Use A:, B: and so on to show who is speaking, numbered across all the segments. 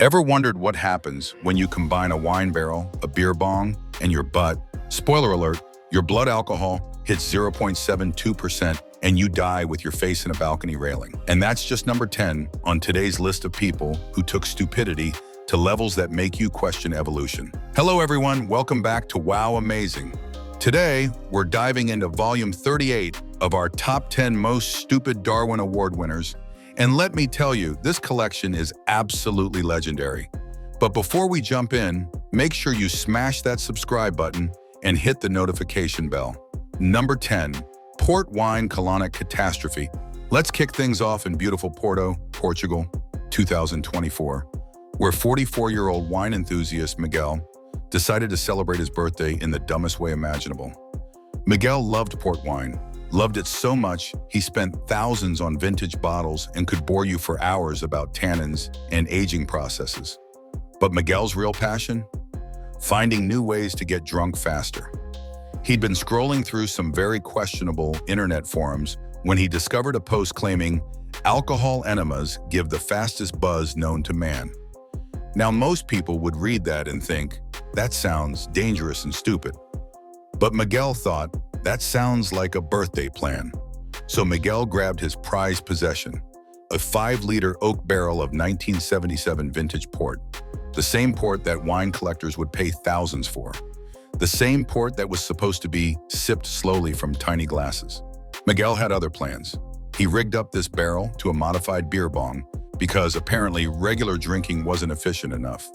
A: Ever wondered what happens when you combine a wine barrel, a beer bong, and your butt? Spoiler alert, your blood alcohol hits 0.72% and you die with your face in a balcony railing. And that's just number 10 on today's list of people who took stupidity to levels that make you question evolution. Hello everyone, welcome back to Wow Amazing. Today, we're diving into volume 38 of our top 10 most stupid Darwin Award winners. And let me tell you, this collection is absolutely legendary. But before we jump in, make sure you smash that subscribe button and hit the notification bell. Number 10, Port Wine Colonic Catastrophe. Let's kick things off in beautiful Porto, Portugal, 2024, where 44-year-old wine enthusiast Miguel decided to celebrate his birthday in the dumbest way imaginable. Miguel loved port wine. Loved it so much, he spent thousands on vintage bottles and could bore you for hours about tannins and aging processes. But Miguel's real passion? Finding new ways to get drunk faster. He'd been scrolling through some very questionable internet forums when he discovered a post claiming, "Alcohol enemas give the fastest buzz known to man." Now, most people would read that and think, that sounds dangerous and stupid. But Miguel thought, that sounds like a birthday plan. So Miguel grabbed his prized possession, a 5-liter oak barrel of 1977 vintage port. The same port that wine collectors would pay thousands for. The same port that was supposed to be sipped slowly from tiny glasses. Miguel had other plans. He rigged up this barrel to a modified beer bong because apparently regular drinking wasn't efficient enough.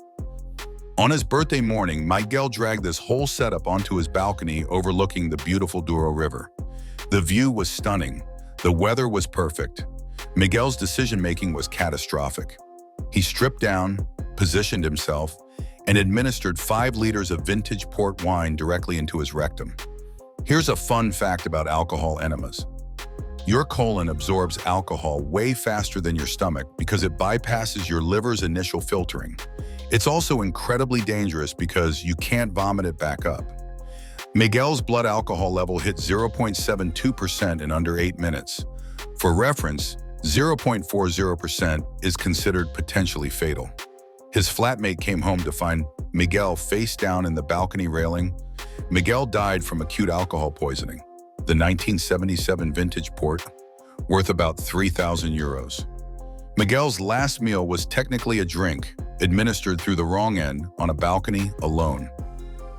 A: On his birthday morning, Miguel dragged this whole setup onto his balcony overlooking the beautiful Douro River. The view was stunning. The weather was perfect. Miguel's decision-making was catastrophic. He stripped down, positioned himself, and administered 5 liters of vintage port wine directly into his rectum. Here's a fun fact about alcohol enemas. Your colon absorbs alcohol way faster than your stomach because it bypasses your liver's initial filtering. It's also incredibly dangerous because you can't vomit it back up. Miguel's blood alcohol level hit 0.72% in under 8 minutes. For reference, 0.40% is considered potentially fatal. His flatmate came home to find Miguel face down in the balcony railing. Miguel died from acute alcohol poisoning, the 1977 vintage port, worth about 3,000 euros. Miguel's last meal was technically a drink, administered through the wrong end on a balcony alone.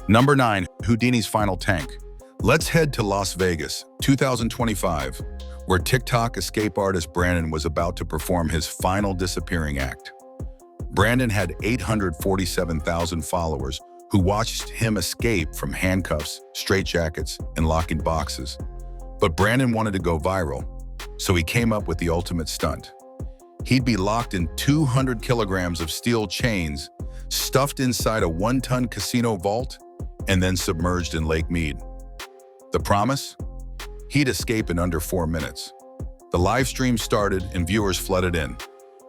A: Number 9, Houdini's final tank. Let's head to Las Vegas, 2025, where TikTok escape artist Brandon was about to perform his final disappearing act. Brandon had 847,000 followers who watched him escape from handcuffs, straitjackets, and locking boxes. But Brandon wanted to go viral, so he came up with the ultimate stunt. He'd be locked in 200 kilograms of steel chains, stuffed inside a 1-ton casino vault, and then submerged in Lake Mead. The promise? He'd escape in under 4 minutes. The live stream started and viewers flooded in.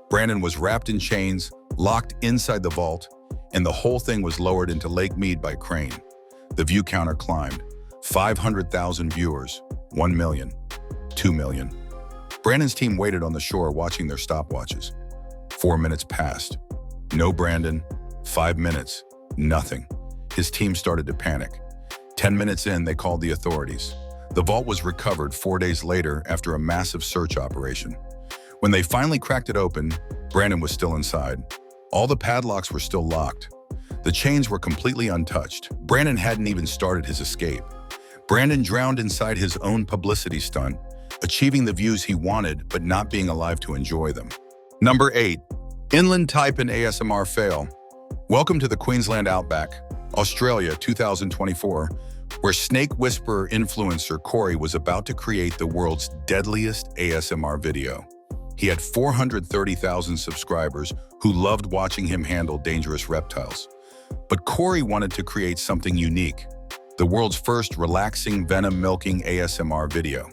A: Brandon was wrapped in chains, locked inside the vault, and the whole thing was lowered into Lake Mead by crane. The view counter climbed. 500,000 viewers, 1 million, 2 million. Brandon's team waited on the shore watching their stopwatches. 4 minutes passed. No Brandon. 5 minutes. Nothing. His team started to panic. 10 minutes in, they called the authorities. The vault was recovered 4 days later after a massive search operation. When they finally cracked it open, Brandon was still inside. All the padlocks were still locked. The chains were completely untouched. Brandon hadn't even started his escape. Brandon drowned inside his own publicity stunt, achieving the views he wanted, but not being alive to enjoy them. Number 8, Inland Type and ASMR fail. Welcome to the Queensland Outback, Australia, 2024, where snake whisperer influencer Corey was about to create the world's deadliest ASMR video. He had 430,000 subscribers who loved watching him handle dangerous reptiles. But Corey wanted to create something unique, the world's first relaxing venom-milking ASMR video.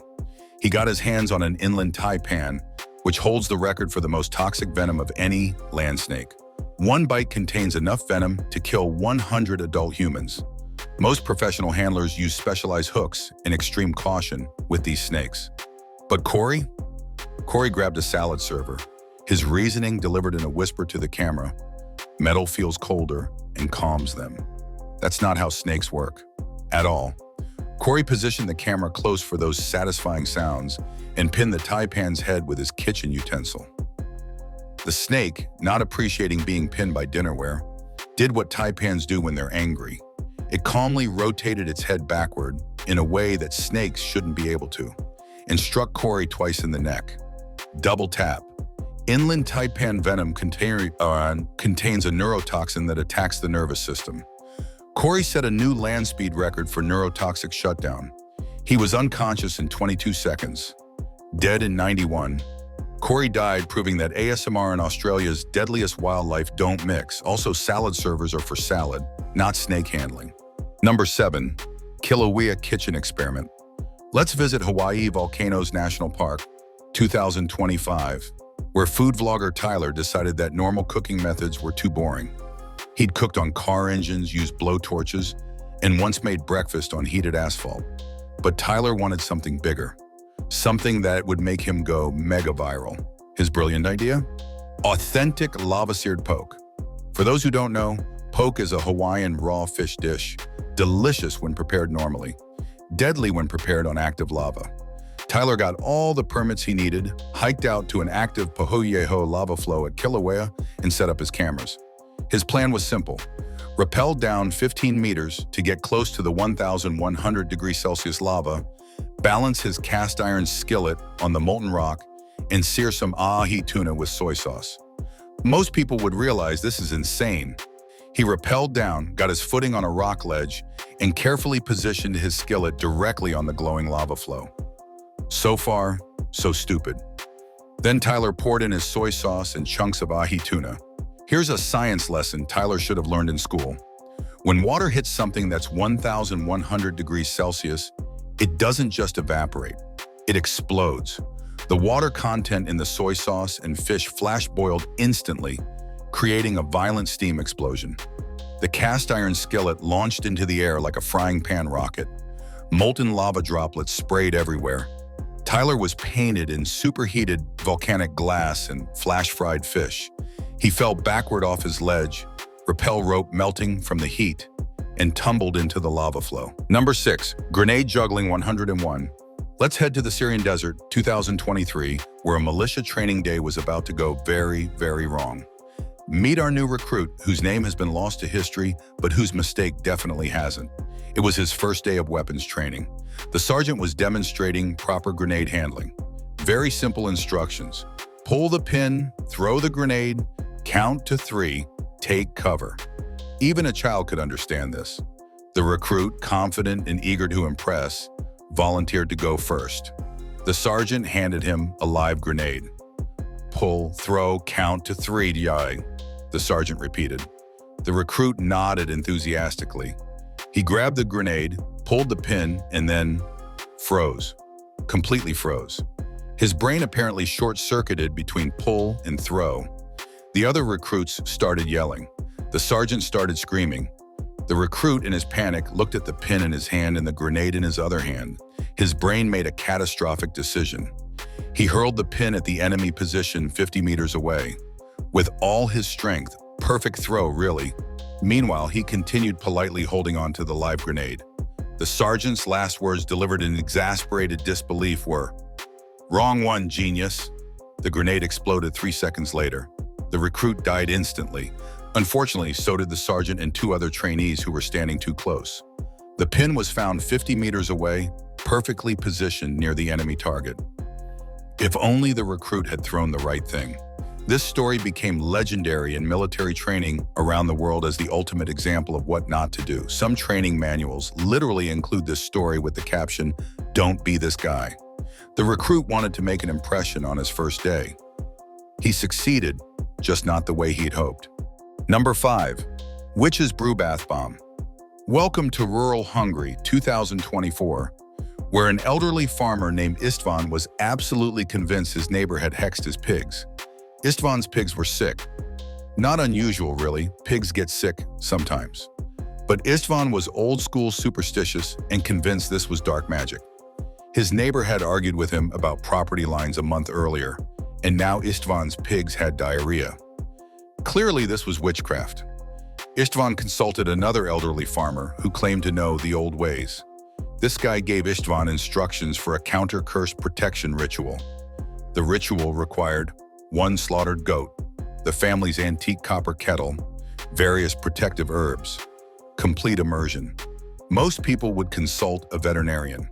A: He got his hands on an inland taipan, which holds the record for the most toxic venom of any land snake. One bite contains enough venom to kill 100 adult humans. Most professional handlers use specialized hooks and extreme caution with these snakes. But Corey grabbed a salad server. His reasoning, delivered in a whisper to the camera, Metal feels colder and calms them. That's not how snakes work. At all. Corey positioned the camera close for those satisfying sounds and pinned the taipan's head with his kitchen utensil. The snake, not appreciating being pinned by dinnerware, did what taipans do when they're angry. It calmly rotated its head backward in a way that snakes shouldn't be able to, and struck Corey twice in the neck. Double tap. Inland taipan venom contains a neurotoxin that attacks the nervous system. Corey set a new land speed record for neurotoxic shutdown. He was unconscious in 22 seconds. Dead in 91. Corey died, proving that ASMR and Australia's deadliest wildlife don't mix. Also, salad servers are for salad, not snake handling. Number 7. Kilauea Kitchen Experiment. Let's visit Hawaii Volcanoes National Park, 2025, where food vlogger Tyler decided that normal cooking methods were too boring. He'd cooked on car engines, used blowtorches, and once made breakfast on heated asphalt. But Tyler wanted something bigger. Something that would make him go mega viral. His brilliant idea? Authentic lava-seared poke. For those who don't know, poke is a Hawaiian raw fish dish, delicious when prepared normally, deadly when prepared on active lava. Tyler got all the permits he needed, hiked out to an active Pahoehoe lava flow at Kilauea, and set up his cameras. His plan was simple. Rappel down 15 meters to get close to the 1,100 degrees Celsius lava, balance his cast iron skillet on the molten rock, and sear some ahi tuna with soy sauce. Most people would realize this is insane. He rappelled down, got his footing on a rock ledge, and carefully positioned his skillet directly on the glowing lava flow. So far, so stupid. Then Tyler poured in his soy sauce and chunks of ahi tuna. Here's a science lesson Tyler should have learned in school. When water hits something that's 1,100 degrees Celsius, it doesn't just evaporate, it explodes. The water content in the soy sauce and fish flash-boiled instantly, creating a violent steam explosion. The cast iron skillet launched into the air like a frying pan rocket. Molten lava droplets sprayed everywhere. Tyler was painted in superheated volcanic glass and flash-fried fish. He fell backward off his ledge, rappel rope melting from the heat, and tumbled into the lava flow. Number 6. Grenade Juggling 101. Let's head to the Syrian desert, 2023, where a militia training day was about to go very, very wrong. Meet our new recruit, whose name has been lost to history, but whose mistake definitely hasn't. It was his first day of weapons training. The sergeant was demonstrating proper grenade handling. Very simple instructions. Pull the pin, throw the grenade, count to 3, take cover. Even a child could understand this. The recruit, confident and eager to impress, volunteered to go first. The sergeant handed him a live grenade. Pull, throw, count to 3, yai, the sergeant repeated. The recruit nodded enthusiastically. He grabbed the grenade, pulled the pin, and then froze. Completely froze. His brain apparently short-circuited between pull and throw. The other recruits started yelling. The sergeant started screaming. The recruit, in his panic, looked at the pin in his hand and the grenade in his other hand. His brain made a catastrophic decision. He hurled the pin at the enemy position 50 meters away. With all his strength, perfect throw, really. Meanwhile, he continued politely holding on to the live grenade. The sergeant's last words, delivered in exasperated disbelief, were, "Wrong one, genius." The grenade exploded 3 seconds later. The recruit died instantly. Unfortunately, so did the sergeant and 2 other trainees who were standing too close. The pin was found 50 meters away, perfectly positioned near the enemy target. If only the recruit had thrown the right thing. This story became legendary in military training around the world as the ultimate example of what not to do. Some training manuals literally include this story with the caption, "Don't be this guy." The recruit wanted to make an impression on his first day. He succeeded, just not the way he'd hoped. Number 5. Witch's Brew Bath Bomb. Welcome to rural Hungary, 2024, where an elderly farmer named István was absolutely convinced his neighbor had hexed his pigs. István's pigs were sick. Not unusual, really. Pigs get sick sometimes. But István was old-school superstitious and convinced this was dark magic. His neighbor had argued with him about property lines a month earlier, and now István's pigs had diarrhea. clearly this was witchcraft. Istvan consulted another elderly farmer who claimed to know the old ways. This guy gave Istvan instructions for a counter-curse protection ritual. The ritual required 1 slaughtered goat, the family's antique copper kettle, various protective herbs, complete immersion. Most people would consult a veterinarian.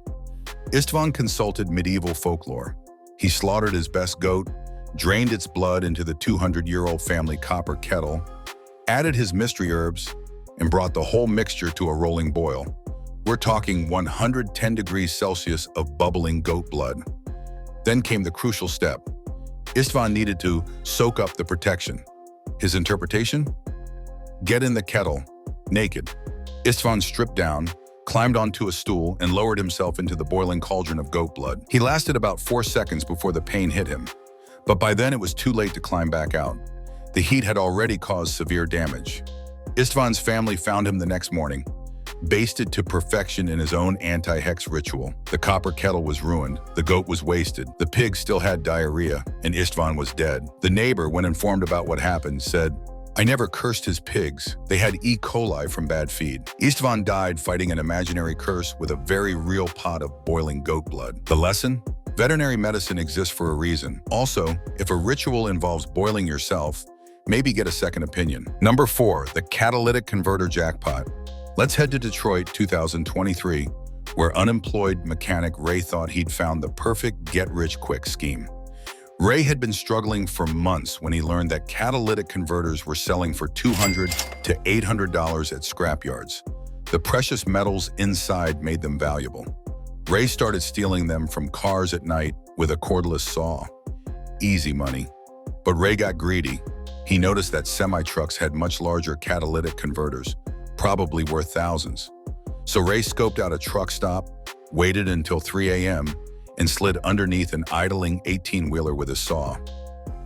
A: Istvan consulted medieval folklore. He slaughtered his best goat, drained its blood into the 200-year-old family copper kettle, added his mystery herbs, and brought the whole mixture to a rolling boil. We're talking 110 degrees Celsius of bubbling goat blood. Then came the crucial step. Istvan needed to soak up the protection. His interpretation? Get in the kettle, naked. Istvan stripped down, climbed onto a stool, and lowered himself into the boiling cauldron of goat blood. He lasted about 4 seconds before the pain hit him. But by then it was too late to climb back out. The heat had already caused severe damage. Istvan's family found him the next morning, basted to perfection in his own anti-hex ritual. The copper kettle was ruined, the goat was wasted, the pig still had diarrhea, and Istvan was dead. The neighbor, when informed about what happened, said, "I never cursed his pigs. They had E. coli from bad feed." Istvan died fighting an imaginary curse with a very real pot of boiling goat blood. The lesson? Veterinary medicine exists for a reason. Also, if a ritual involves boiling yourself, maybe get a second opinion. Number 4, the catalytic converter jackpot. Let's head to Detroit 2023, where unemployed mechanic Ray thought he'd found the perfect get-rich-quick scheme. Ray had been struggling for months when he learned that catalytic converters were selling for $200 to $800 at scrapyards. The precious metals inside made them valuable. Ray started stealing them from cars at night with a cordless saw. Easy money. But Ray got greedy. He noticed that semi-trucks had much larger catalytic converters, probably worth thousands. So Ray scoped out a truck stop, waited until 3 a.m., and slid underneath an idling 18-wheeler with a saw.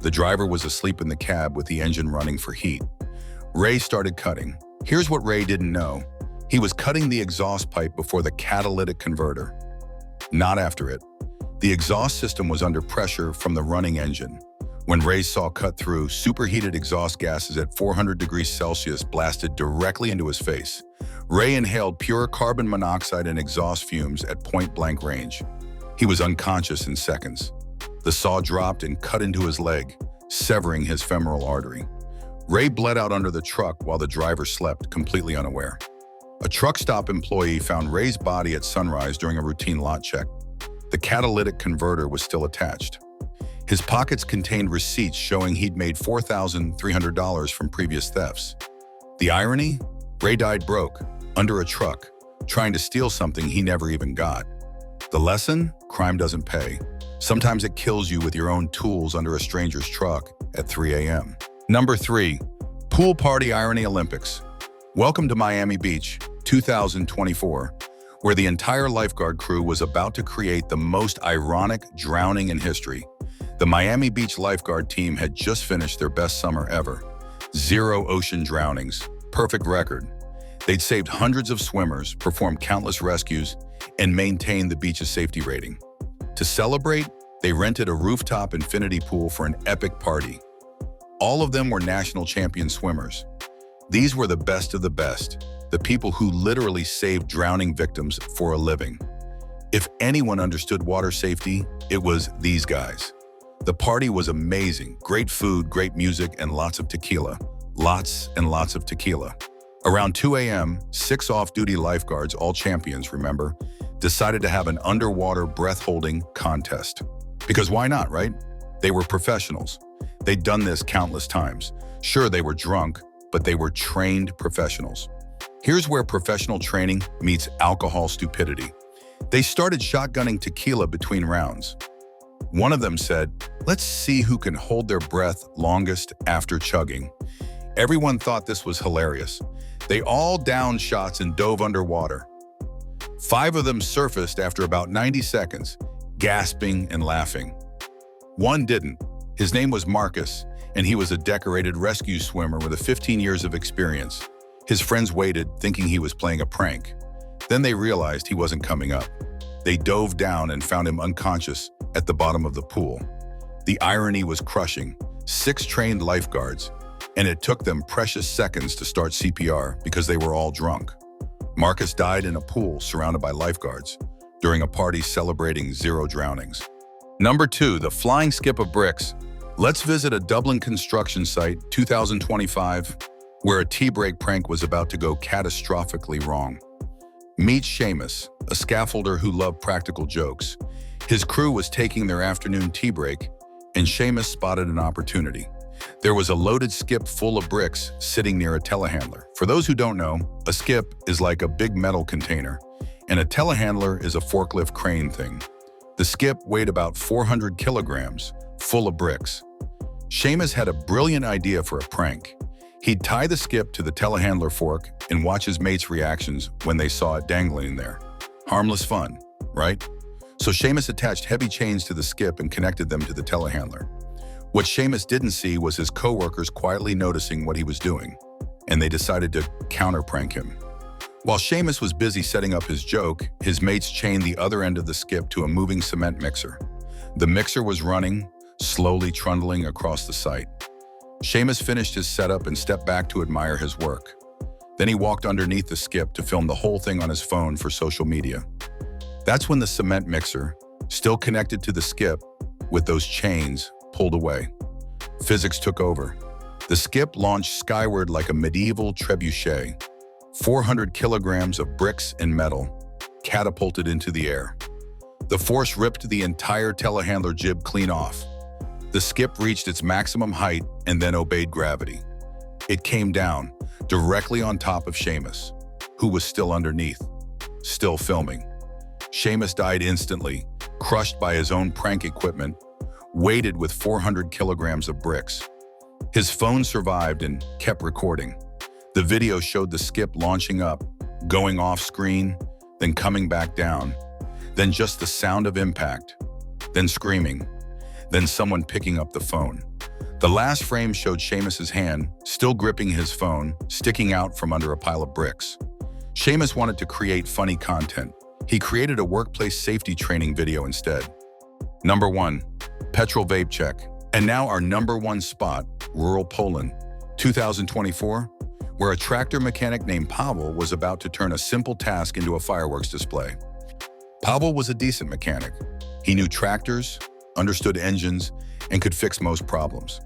A: The driver was asleep in the cab with the engine running for heat. Ray started cutting. Here's what Ray didn't know. He was cutting the exhaust pipe before the catalytic converter. Not after it. The exhaust system was under pressure from the running engine. When Ray saw cut through, superheated exhaust gases at 400 degrees Celsius blasted directly into his face. Ray inhaled pure carbon monoxide and exhaust fumes at point-blank range. He was unconscious in seconds. The saw dropped and cut into his leg, severing his femoral artery. Ray bled out under the truck while the driver slept, completely unaware. A truck stop employee found Ray's body at sunrise during a routine lot check. The catalytic converter was still attached. His pockets contained receipts showing he'd made $4,300 from previous thefts. The irony? Ray died broke, under a truck, trying to steal something he never even got. The lesson? Crime doesn't pay. Sometimes it kills you with your own tools under a stranger's truck at 3 a.m. Number 3, Pool Party Irony Olympics. Welcome to Miami Beach, 2024, where the entire lifeguard crew was about to create the most ironic drowning in history. The Miami Beach lifeguard team had just finished their best summer ever. 0 ocean drownings, perfect record. They'd saved hundreds of swimmers, performed countless rescues, and maintained the beach's safety rating. To celebrate, they rented a rooftop infinity pool for an epic party. All of them were national champion swimmers. These were the best of the best, the people who literally saved drowning victims for a living. If anyone understood water safety, it was these guys. The party was amazing, great food, great music, and lots of tequila. Lots and lots of tequila. Around 2 a.m., 6 off-duty lifeguards, all champions, remember, decided to have an underwater breath-holding contest. Because why not, right? They were professionals. They'd done this countless times. Sure, they were drunk, but they were trained professionals. Here's where professional training meets alcohol stupidity. They started shotgunning tequila between rounds. One of them said, "Let's see who can hold their breath longest after chugging." Everyone thought this was hilarious. They all downed shots and dove underwater. 5 of them surfaced after about 90 seconds, gasping and laughing. One didn't. His name was Marcus, and he was a decorated rescue swimmer with 15 years of experience. His friends waited, thinking he was playing a prank. Then they realized he wasn't coming up. They dove down and found him unconscious at the bottom of the pool. The irony was crushing. 6 trained lifeguards, and it took them precious seconds to start CPR because they were all drunk. Marcus died in a pool surrounded by lifeguards during a party celebrating 0 drownings. Number 2, the flying skip of bricks. Let's visit a Dublin construction site, 2025, where a tea break prank was about to go catastrophically wrong. Meet Seamus, a scaffolder who loved practical jokes. His crew was taking their afternoon tea break, and Seamus spotted an opportunity. There was a loaded skip full of bricks sitting near a telehandler. For those who don't know, a skip is like a big metal container, and a telehandler is a forklift crane thing. The skip weighed about 400 kilograms, full of bricks. Seamus had a brilliant idea for a prank. He'd tie the skip to the telehandler fork and watch his mates' reactions when they saw it dangling there. Harmless fun, right? So Seamus attached heavy chains to the skip and connected them to the telehandler. What Seamus didn't see was his coworkers quietly noticing what he was doing, and they decided to counter-prank him. While Seamus was busy setting up his joke, his mates chained the other end of the skip to a moving cement mixer. The mixer was running, slowly trundling across the site. Seamus finished his setup and stepped back to admire his work. Then he walked underneath the skip to film the whole thing on his phone for social media. That's when the cement mixer, still connected to the skip with those chains, pulled away. Physics took over. The skip launched skyward like a medieval trebuchet. 400 kilograms of bricks and metal catapulted into the air. The force ripped the entire telehandler jib clean off. The skip reached its maximum height and then obeyed gravity. It came down, directly on top of Seamus, who was still underneath, still filming. Seamus died instantly, crushed by his own prank equipment, weighted with 400 kilograms of bricks. His phone survived and kept recording. The video showed the skip launching up, going off screen, then coming back down, then just the sound of impact, then screaming, then someone picking up the phone. The last frame showed Seamus's hand, still gripping his phone, sticking out from under a pile of bricks. Seamus wanted to create funny content. He created a workplace safety training video instead. Number 1, petrol vape check. And now our number 1 spot, rural Poland, 2024, where a tractor mechanic named Pavel was about to turn a simple task into a fireworks display. Pavel was a decent mechanic. He knew tractors, understood engines, and could fix most problems.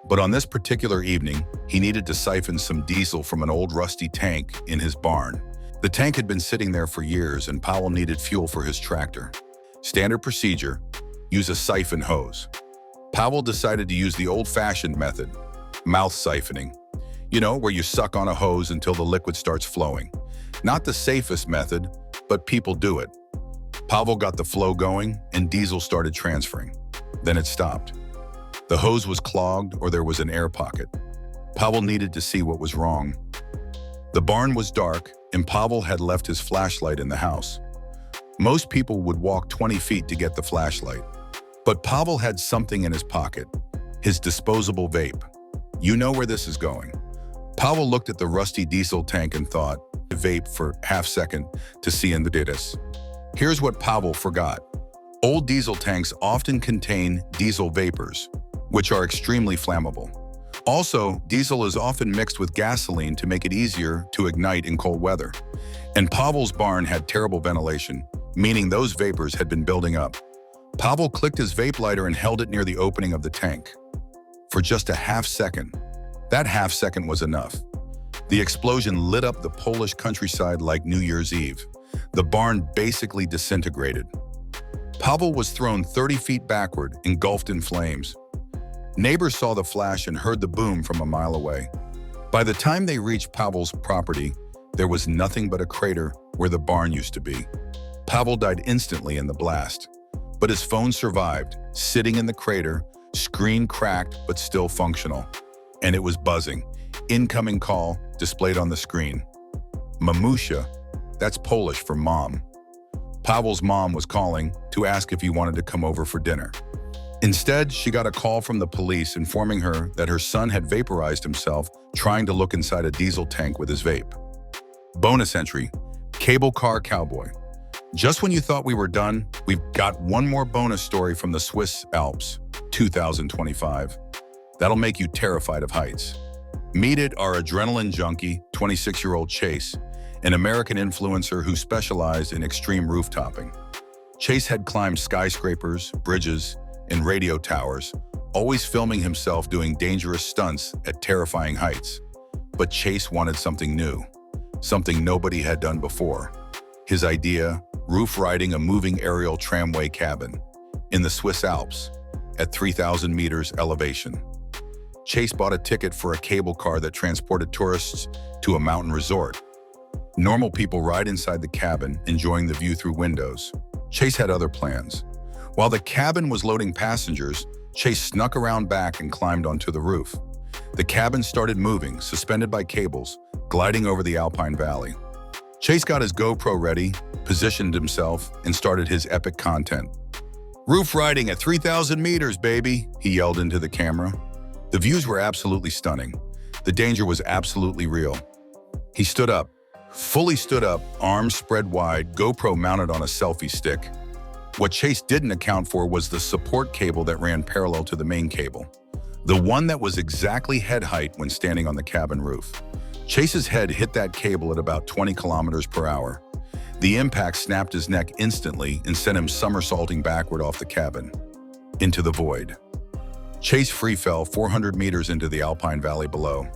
A: But on this particular evening, he needed to siphon some diesel from an old rusty tank in his barn. The tank had been sitting there for years, and Pavel needed fuel for his tractor. Standard procedure, use a siphon hose. Pavel decided to use the old-fashioned method, mouth siphoning. You know, where you suck on a hose until the liquid starts flowing. Not the safest method, but people do it. Pavel got the flow going, and diesel started transferring. Then it stopped. The hose was clogged or there was an air pocket. Pavel needed to see what was wrong. The barn was dark, and Pavel had left his flashlight in the house. Most people would walk 20 feet to get the flashlight. But Pavel had something in his pocket, his disposable vape. You know where this is going. Pavel looked at the rusty diesel tank and thought, vape for half second to see in the didis. Here's what Pavel forgot. Old diesel tanks often contain diesel vapors, which are extremely flammable. Also, diesel is often mixed with gasoline to make it easier to ignite in cold weather. And Pavel's barn had terrible ventilation, meaning those vapors had been building up. Pavel clicked his vape lighter and held it near the opening of the tank. For just a half second. That half second was enough. The explosion lit up the Polish countryside like New Year's Eve. The barn basically disintegrated. Pavel was thrown 30 feet backward, engulfed in flames. Neighbors saw the flash and heard the boom from a mile away. By the time they reached Pavel's property, there was nothing but a crater where the barn used to be. Pavel died instantly in the blast, but his phone survived, sitting in the crater, screen cracked but still functional. And it was buzzing. Incoming call displayed on the screen. Mamusia, that's Polish for mom. Pavel's mom was calling to ask if he wanted to come over for dinner. Instead, she got a call from the police informing her that her son had vaporized himself trying to look inside a diesel tank with his vape. Bonus entry, cable car cowboy. Just when you thought we were done, we've got one more bonus story from the Swiss Alps, 2025. That'll make you terrified of heights. Meet it, our adrenaline junkie, 26-year-old Chase, an American influencer who specialized in extreme roof-topping. Chase had climbed skyscrapers, bridges, and radio towers, always filming himself doing dangerous stunts at terrifying heights. But Chase wanted something new, something nobody had done before. His idea, roof riding a moving aerial tramway cabin in the Swiss Alps at 3,000 meters elevation. Chase bought a ticket for a cable car that transported tourists to a mountain resort. Normal people ride inside the cabin, enjoying the view through windows. Chase had other plans. While the cabin was loading passengers, Chase snuck around back and climbed onto the roof. The cabin started moving, suspended by cables, gliding over the Alpine Valley. Chase got his GoPro ready, positioned himself, and started his epic content. "Roof riding at 3,000 meters, baby," he yelled into the camera. The views were absolutely stunning. The danger was absolutely real. He stood up, fully stood up, arms spread wide, GoPro mounted on a selfie stick. What Chase didn't account for was the support cable that ran parallel to the main cable, the one that was exactly head height when standing on the cabin roof. Chase's head hit that cable at about 20 kilometers per hour. The impact snapped his neck instantly and sent him somersaulting backward off the cabin, into the void. Chase free fell 400 meters into the Alpine Valley below.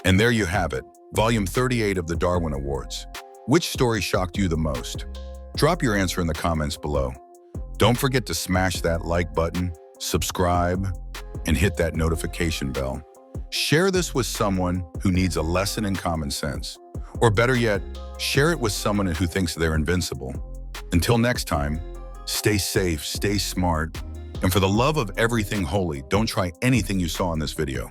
A: And there you have it, Volume 38 of the Darwin Awards. Which story shocked you the most? Drop your answer in the comments below. Don't forget to smash that like button, subscribe, and hit that notification bell. Share this with someone who needs a lesson in common sense. Or better yet, share it with someone who thinks they're invincible. Until next time, stay safe, stay smart, and for the love of everything holy, don't try anything you saw in this video.